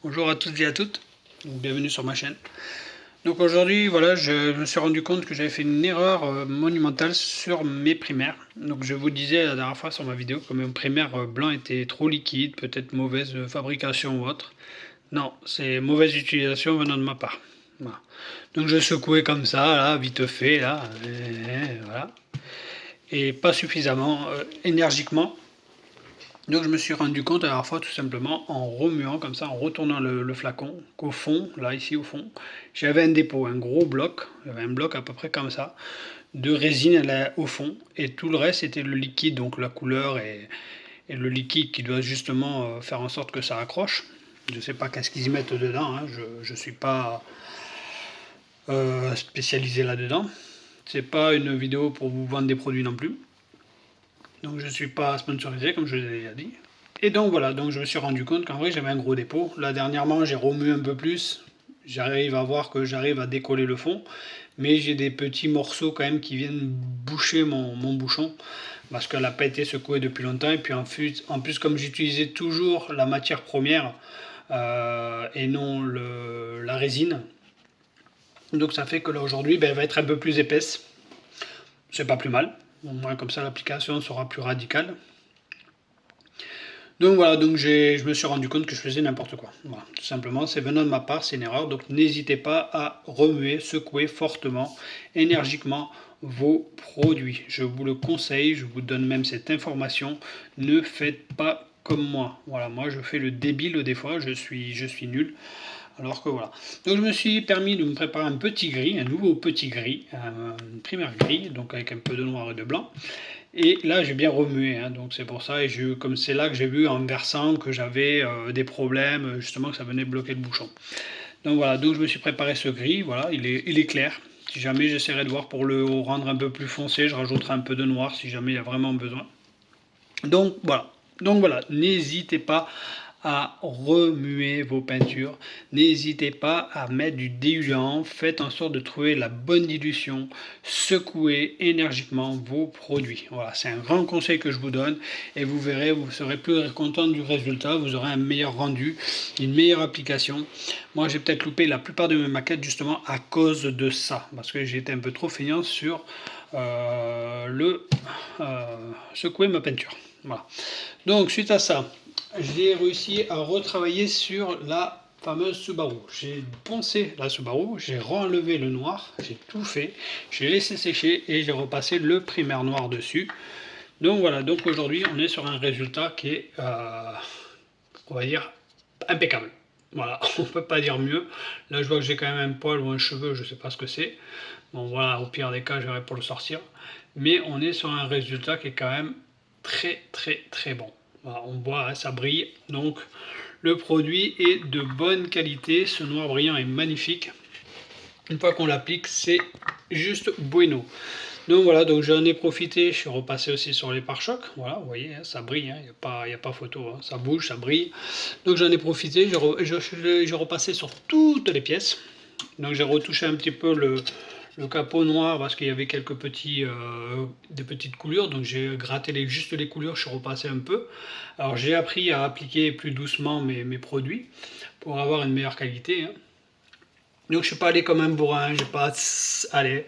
Bonjour à tous et à toutes, bienvenue sur ma chaîne. Donc aujourd'hui, voilà, je me suis rendu compte que j'avais fait une erreur monumentale sur mes primaires. Donc je vous disais la dernière fois sur ma vidéo que mes primaires blancs étaient trop liquides, peut-être mauvaise fabrication ou autre. Non, c'est mauvaise utilisation venant de ma part. Voilà. Donc je secouais comme ça, là, vite fait, là, voilà. Et pas suffisamment énergiquement. Donc je me suis rendu compte à la fois tout simplement en remuant comme ça, en retournant le flacon, qu'au fond, là ici au fond, j'avais un dépôt, un gros bloc, j'avais un bloc à peu près comme ça, de résine là, au fond, et tout le reste était le liquide, donc la couleur et le liquide qui doit justement faire en sorte que ça accroche. Je ne sais pas qu'est-ce qu'ils y mettent dedans, hein, je ne suis pas spécialisé là-dedans. C'est pas une vidéo pour vous vendre des produits non plus. Donc je ne suis pas sponsorisé comme je l'ai déjà dit. Et donc voilà, donc je me suis rendu compte qu'en vrai j'avais un gros dépôt. Là dernièrement j'ai remué un peu plus. J'arrive à voir que j'arrive à décoller le fond. Mais j'ai des petits morceaux quand même qui viennent boucher mon bouchon. Parce qu'elle n'a pas été secouée depuis longtemps. Et puis en plus comme j'utilisais toujours la matière première et non la résine. Donc ça fait que là aujourd'hui elle va être un peu plus épaisse. C'est pas plus mal. Au moins comme ça l'application sera plus radicale. Donc voilà, donc je me suis rendu compte que je faisais n'importe quoi. Voilà, tout simplement, c'est venant de ma part, c'est une erreur. Donc n'hésitez pas à remuer, secouer fortement, énergiquement vos produits. Je vous le conseille, je vous donne même cette information. Ne faites pas comme moi. Voilà, moi je fais le débile des fois, je suis nul. Alors que voilà. Donc je me suis permis de me préparer un petit gris, un nouveau petit gris, une primaire gris, donc avec un peu de noir et de blanc. Et là j'ai bien remué, hein, donc c'est pour ça, et comme c'est là que j'ai vu en versant que j'avais des problèmes, justement que ça venait bloquer le bouchon. Donc voilà, donc je me suis préparé ce gris, voilà, il est clair. Si jamais j'essaierai de voir pour le rendre un peu plus foncé, je rajouterai un peu de noir si jamais il y a vraiment besoin. Donc voilà, n'hésitez pas à remuer vos peintures, n'hésitez pas à mettre du diluant, faites en sorte de trouver la bonne dilution, secouez énergiquement vos produits. Voilà, c'est un grand conseil que je vous donne et vous verrez, vous serez plus content du résultat, vous aurez un meilleur rendu, une meilleure application. Moi j'ai peut-être loupé la plupart de mes maquettes justement à cause de ça, parce que j'ai été un peu trop feignant sur secouer ma peinture. Voilà. Donc suite à ça, j'ai réussi à retravailler sur la fameuse Subaru. J'ai poncé la Subaru, j'ai enlevé le noir, j'ai tout fait, j'ai laissé sécher et j'ai repassé le primaire noir dessus. Donc voilà, donc aujourd'hui on est sur un résultat qui est, on va dire, impeccable. Voilà, on peut pas dire mieux. Là je vois que j'ai quand même un poil ou un cheveu, je sais pas ce que c'est. Bon voilà, au pire des cas je verrai pour le sortir. Mais on est sur un résultat qui est quand même très bon. Voilà, on voit, hein, ça brille, donc le produit est de bonne qualité, ce noir brillant est magnifique. Une fois qu'on l'applique, c'est juste bueno. Donc voilà, donc j'en ai profité, je suis repassé aussi sur les pare-chocs, voilà, vous voyez, hein, ça brille, il n'y a pas photo, hein, ça bouge, ça brille. Donc j'en ai profité, j'ai repassé sur toutes les pièces. Donc j'ai retouché un petit peu le capot noir parce qu'il y avait quelques des petites coulures, donc j'ai gratté juste les coulures, je suis repassé un peu. Alors j'ai appris à appliquer plus doucement mes produits pour avoir une meilleure qualité, hein. Donc je suis pas allé comme un bourrin, j'ai pas allé.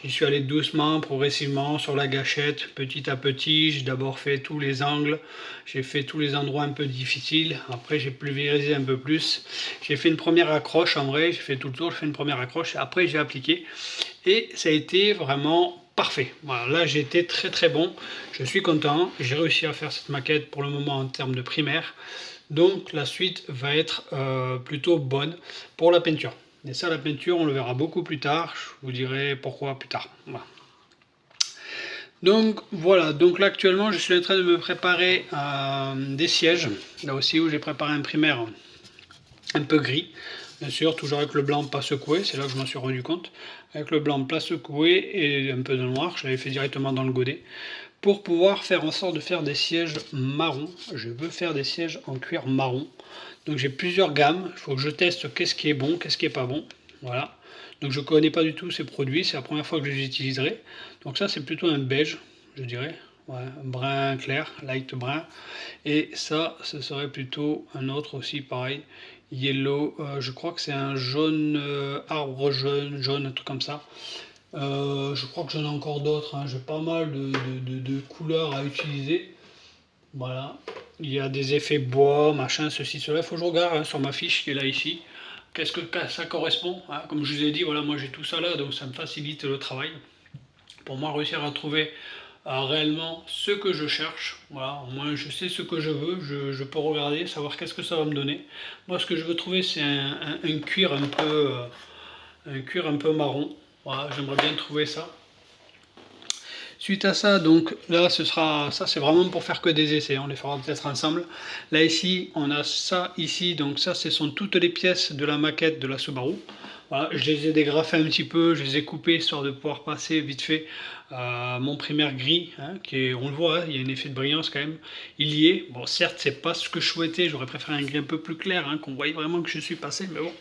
J'y suis allé doucement, progressivement, sur la gâchette, petit à petit. J'ai d'abord fait tous les angles, j'ai fait tous les endroits un peu difficiles. Après j'ai pulvérisé un peu plus. J'ai fait une première accroche en vrai, j'ai fait tout le tour, j'ai fait une première accroche. Après j'ai appliqué et ça a été vraiment parfait. Voilà, là j'ai été très bon. Je suis content, j'ai réussi à faire cette maquette pour le moment en termes de primaire. Donc la suite va être plutôt bonne pour la peinture. Et ça, la peinture, on le verra beaucoup plus tard. Je vous dirai pourquoi plus tard. Voilà. Donc voilà, donc là actuellement je suis en train de me préparer des sièges. Là aussi où j'ai préparé un primaire un peu gris. Bien sûr, toujours avec le blanc pas secoué, c'est là que je m'en suis rendu compte. Avec le blanc pas secoué et un peu de noir, je l'avais fait directement dans le godet. Pour pouvoir faire en sorte de faire des sièges marron, je veux faire des sièges en cuir marron. Donc j'ai plusieurs gammes, il faut que je teste qu'est-ce qui est bon, qu'est-ce qui est pas bon. Voilà. Donc je ne connais pas du tout ces produits, c'est la première fois que je les utiliserai. Donc ça c'est plutôt un beige, je dirais. ouais, brun clair, light brun. Et ça, ce serait plutôt un autre aussi, pareil, yellow, je crois que c'est un jaune, arbre jaune, un truc comme ça. Je crois que j'en ai encore d'autres, hein. J'ai pas mal de couleurs à utiliser. Voilà. Il y a des effets bois, machin, ceci, cela. Il faut que je regarde, hein, sur ma fiche qui est là ici. Qu'est-ce que ça correspond, hein. Comme je vous ai dit, voilà, moi j'ai tout ça là, donc ça me facilite le travail. Pour moi, réussir à trouver réellement ce que je cherche. Voilà, au moins je sais ce que je veux, je peux regarder, savoir qu'est-ce que ça va me donner. Moi, ce que je veux trouver, c'est un cuir un cuir un peu marron. Voilà, j'aimerais bien trouver ça. Suite à ça, donc là, ça c'est vraiment pour faire que des essais, on les fera peut-être ensemble. Là ici, on a ça ici, donc ça ce sont toutes les pièces de la maquette de la Subaru. Voilà, je les ai dégrafées un petit peu, je les ai coupées histoire de pouvoir passer vite fait mon primaire gris, hein, on le voit, hein, il y a un effet de brillance quand même, il y est. Bon, certes, c'est pas ce que je souhaitais, j'aurais préféré un gris un peu plus clair, hein, qu'on voyait vraiment que je suis passé, mais bon.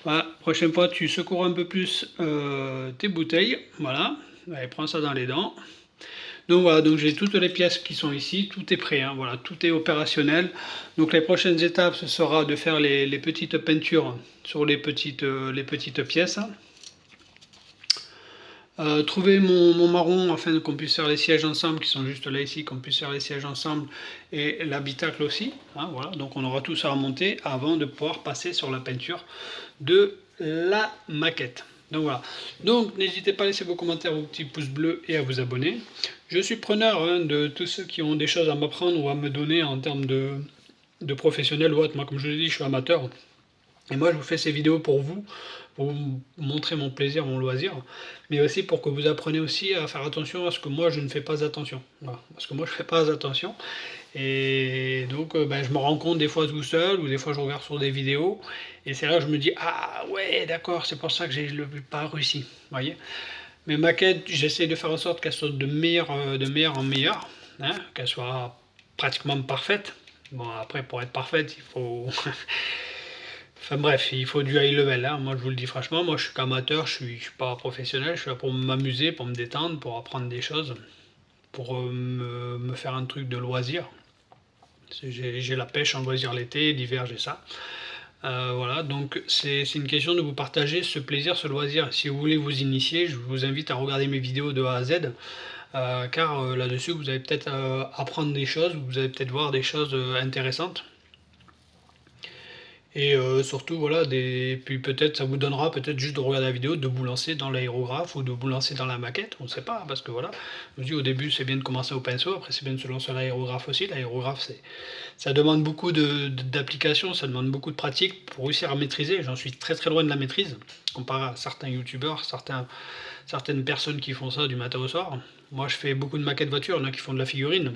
Voilà, prochaine fois, tu secours un peu plus tes bouteilles, voilà. Allez, prends ça dans les dents. Donc voilà, donc j'ai toutes les pièces qui sont ici, tout est prêt, hein, voilà, tout est opérationnel. Donc les prochaines étapes, ce sera de faire les petites peintures sur les petites pièces. Trouver mon marron afin qu'on puisse faire les sièges ensemble, qui sont juste là ici, qu'on puisse faire les sièges ensemble, et l'habitacle aussi, hein, voilà. Donc on aura tout ça à monter avant de pouvoir passer sur la peinture de la maquette. Donc voilà. Donc n'hésitez pas à laisser vos commentaires, vos petits pouces bleus et à vous abonner. Je suis preneur, hein, de tous ceux qui ont des choses à m'apprendre ou à me donner en termes de professionnel ou autre. Moi, comme je l'ai dit, je suis amateur. Et moi, je vous fais ces vidéos pour vous montrer mon plaisir, mon loisir, mais aussi pour que vous appreniez aussi à faire attention à ce que moi, je ne fais pas attention. Voilà. Parce que moi, je ne fais pas attention. Et donc, ben, je me rends compte des fois tout seul, ou des fois je regarde sur des vidéos, et c'est là que je me dis, ah ouais, d'accord, c'est pour ça que j'ai pas réussi. Vous voyez. Mes maquettes, j'essaie de faire en sorte qu'elles soient de meilleure en meilleure, hein, qu'elles soient pratiquement parfaites. Bon, après, pour être parfaite, il faut. Enfin bref, il faut du high level, hein. Moi je vous le dis franchement, moi je suis qu'amateur, je suis pas professionnel, je suis là pour m'amuser, pour me détendre, pour apprendre des choses, pour me faire un truc de loisir. J'ai la pêche en loisir l'été, l'hiver j'ai ça. Voilà, donc c'est une question de vous partager ce plaisir, ce loisir. Si vous voulez vous initier, je vous invite à regarder mes vidéos de A à Z, car là-dessus vous allez peut-être apprendre des choses, vous allez peut-être voir des choses intéressantes. Et surtout, voilà, puis peut-être ça vous donnera peut-être juste de regarder la vidéo, de vous lancer dans l'aérographe ou de vous lancer dans la maquette, on ne sait pas, parce que voilà, je me dis au début c'est bien de commencer au pinceau, après c'est bien de se lancer à l'aérographe aussi. L'aérographe, ça demande beaucoup d'applications, ça demande beaucoup de pratique pour réussir à maîtriser. J'en suis très très loin de la maîtrise, comparé à certains youtubeurs, certaines personnes qui font ça du matin au soir. Moi je fais beaucoup de maquettes voitures, il y en a qui font de la figurine.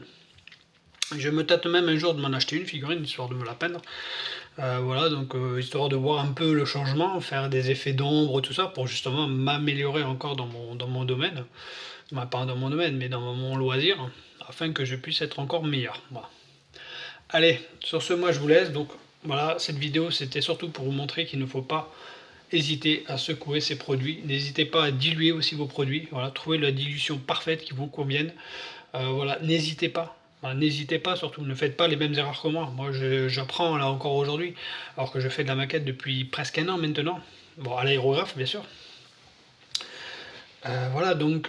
Je me tâte même un jour de m'en acheter une figurine, histoire de me la peindre. Voilà, donc histoire de voir un peu le changement, faire des effets d'ombre, tout ça, pour justement m'améliorer encore dans mon domaine. Bah, pas dans mon domaine, mais dans mon loisir, afin que je puisse être encore meilleur. Voilà. Allez, sur ce, moi je vous laisse. Donc voilà, cette vidéo c'était surtout pour vous montrer qu'il ne faut pas hésiter à secouer ces produits. N'hésitez pas à diluer aussi vos produits. Voilà, trouvez la dilution parfaite qui vous convienne. Voilà, n'hésitez pas. N'hésitez pas, surtout, ne faites pas les mêmes erreurs que moi. Moi, j'apprends là encore aujourd'hui, alors que je fais de la maquette depuis presque un an maintenant. Bon, à l'aérographe, bien sûr. Voilà, donc,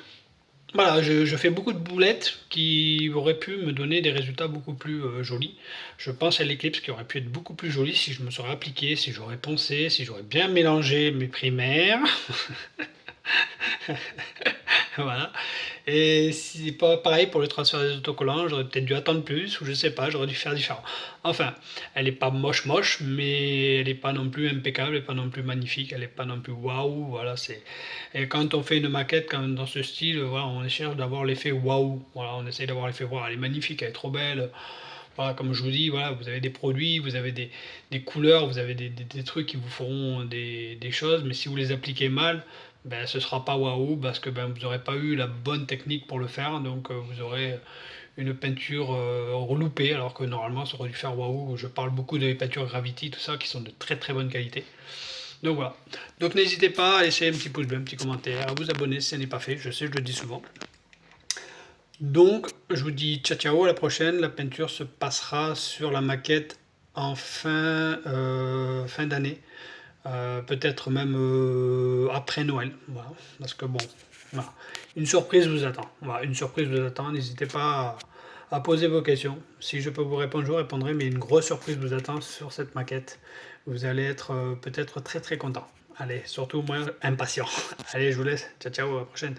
voilà, je fais beaucoup de boulettes qui auraient pu me donner des résultats beaucoup plus jolis. Je pense à l'Eclipse qui aurait pu être beaucoup plus jolie si je me serais appliqué, si j'aurais poncé, si j'aurais bien mélangé mes primaires. Voilà. Et c'est pas pareil pour le transfert des autocollants, j'aurais peut-être dû attendre plus, ou je sais pas, j'aurais dû faire différent. Enfin, elle est pas moche, mais elle est pas non plus impeccable, elle est pas non plus magnifique, elle est pas non plus waouh, voilà, c'est. Et quand on fait une maquette dans ce style, voilà, on cherche d'avoir l'effet waouh, voilà, on essaye d'avoir l'effet waouh, elle est magnifique, elle est trop belle. Voilà, comme je vous dis, voilà, vous avez des produits, vous avez des couleurs, vous avez des trucs qui vous feront des choses, mais si vous les appliquez mal, ben, ce sera pas waouh parce que ben, vous n'aurez pas eu la bonne technique pour le faire, donc vous aurez une peinture reloupée, alors que normalement ça aurait dû faire waouh. Je parle beaucoup des peintures Gravity, tout ça, qui sont de très très bonne qualité. Donc voilà. Donc n'hésitez pas à laisser un petit pouce bleu, un petit commentaire, à vous abonner si ce n'est pas fait, je sais, je le dis souvent. Donc, je vous dis ciao ciao, à la prochaine. La peinture se passera sur la maquette en fin d'année. Peut-être même après Noël. Voilà. Parce que bon, voilà. Une surprise vous attend. Voilà, une surprise vous attend. N'hésitez pas à poser vos questions. Si je peux vous répondre, je vous répondrai. Mais une grosse surprise vous attend sur cette maquette. Vous allez être peut-être très très content. Allez, surtout moi, impatient. Allez, je vous laisse. Ciao ciao, à la prochaine.